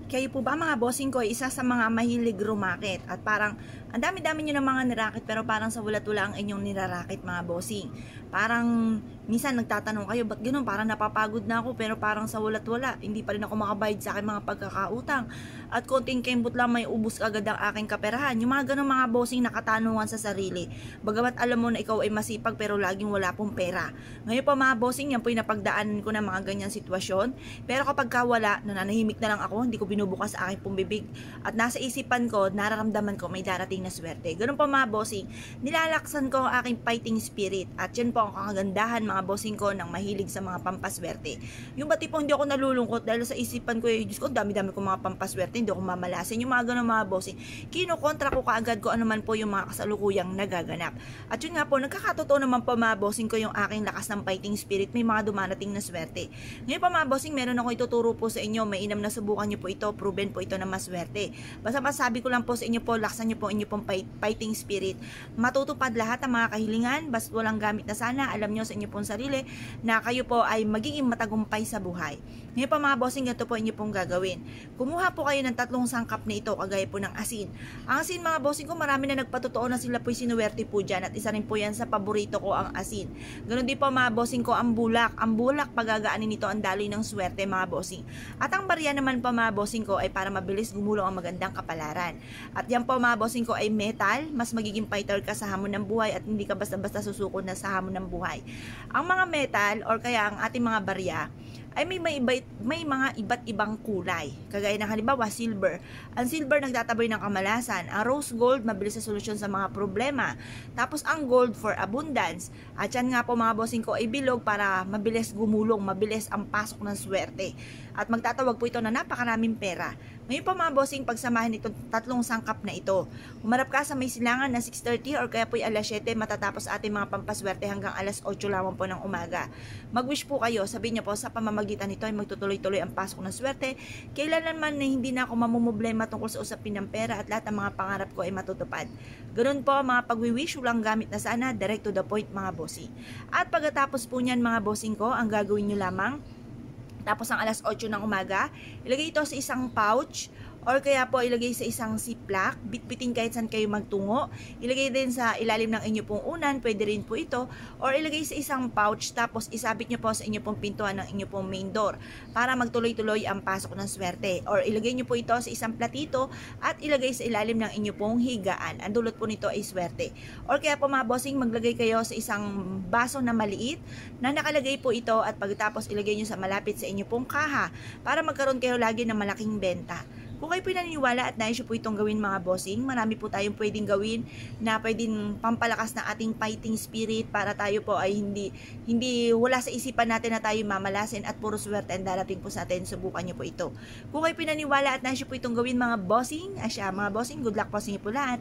Kayo po ba mga bossing ko, isa sa mga mahilig rumakit at parang ang dami-dami nyo ng mga nirakit pero parang sa walat-wala ang inyong nirarakit mga bossing. Parang minsan nagtatanong kayo, ba't ganun? Parang napapagod na ako pero parang sa walat-wala, hindi pa rin ako makabayad sa aking mga pagkakautang. At konting kembot lang may ubus agad ang aking kaperahan. Yung mga ganun mga bossing nakatanungan sa sarili. Bagamat alam mo na ikaw ay masipag pero laging wala pong pera. Ngayon pa mga bossing, yan po yung napagdaanan ko ng mga ganyang sitwasyon. Pero kapag wala, nananahimik na lang ako, hindi ko binubukas sa aking pumbibig. At nasa isipan ko, nararamdaman ko may darating na swerte. Ganun pa mga bossing, nilalaksan ko ang aking fighting spirit. At yan po ang kagandahan mga bossing ko ng mahilig sa mga pampaswerte. Yung ba tipong hindi ako nalulungkot dahil sa isipan ko, Diyos ko, dami-dami ko mga pampaswerte, hindi ako mamalasin. Yung mga ganun mga bossing, kinokontra ko kaagad ko ano man po yung mga kasalukuyang nagaganap. At yun nga po, nagkakatotoo naman po mga bossing ko yung aking lakas ng fighting spirit, may mga dumarating na swerte. Ngayon pa mga bossing, meron ako ituturo po sa inyo, may inam na subukan nyo po ito, proven po ito na maswerte. Basta masabi ko lang po sa inyo po, laksan nyo po inyo pong fighting spirit. Matutupad lahat ng mga kahilingan, basta walang gamit na sana, alam nyo sa inyo pong sarili na kayo po ay magiging matagumpay sa buhay. Ngayon pa mga bossing, ito po inyo pong gagawin. Kumuha po kayo ng 3 sangkap na ito, kagaya po ng asin. Ang asin mga bossing ko, marami na nagpatotoo na sila po'y sinuwerte po dyan at isa rin po yan sa paborito ko ang asin. Ganun din po mga bossing ko, ang bulak. Ang bulak, pagagaanin nito ang daloy ng swerte mga bossing. At ang barya naman po mga bossing ko ay para mabilis gumulong ang magandang kapalaran. At yan po mga bossing ko ay metal, mas magiging fighter ka sa hamon ng buhay at hindi ka basta-basta susukod na sa hamon ng buhay. Ang mga metal or kaya ang ating mga barya ay may mga iba't ibang kulay. Kagaya ng halimbawa, silver. Ang silver nagtataboy ng kamalasan. Ang rose gold, mabilis sa solusyon sa mga problema. Tapos ang gold for abundance. At yan nga po mga bossing ko ay bilog para mabilis gumulong, mabilis ang pasok ng swerte. At magtatawag po ito na napakaraming pera. Ngayon po mga bossing, pagsamahin itong 3 sangkap na ito. Umarap ka sa may silangan na 6:30 or kaya po'y alas 7 matatapos ating mga pampaswerte hanggang alas 8 lamang po ng umaga. Mag-wish po kayo, sabihin niyo po sa pamamagitan nito ay magtutuloy-tuloy ang pasok ng swerte. Kailanman na hindi na ako mamumblema tungkol sa usapin ng pera at lahat ng mga pangarap ko ay matutupad. Ganun po mga pag-wish, walang gamit na sana, direct to the point mga bossing. At pagkatapos po niyan mga bossing ko, ang gagawin niyo lamang, tapos ang alas 8 ng umaga, ilagay ito sa isang pouch or kaya po ilagay sa isang ziplock, bitbitin kahit saan kayo magtungo, ilagay din sa ilalim ng inyo pong unan, pwede rin po ito, or ilagay sa isang pouch tapos isabit nyo po sa inyo pong pintuan ng inyo pong main door para magtuloy-tuloy ang pasok ng swerte, or ilagay nyo po ito sa isang platito at ilagay sa ilalim ng inyo pong higaan. Ang dulot po nito ay swerte. Or kaya po mga bossing, maglagay kayo sa isang baso na maliit na nakalagay po ito at pagkatapos ilagay nyo sa malapit sa inyo pong kaha para magkaroon kayo lagi ng malaking benta. Kung kayo po naniniwala at nais po itong gawin mga bossing, marami po tayong pwedeng gawin na pwedeng pampalakas ng ating fighting spirit para tayo po ay hindi wala sa isipan natin na tayo mamalasin at puro swerte ang darating po sa atin. Subukan nyo po ito. Kung kayo po naniniwala at nais po itong gawin mga bossing, mga bossing, good luck po sa inyo po lahat.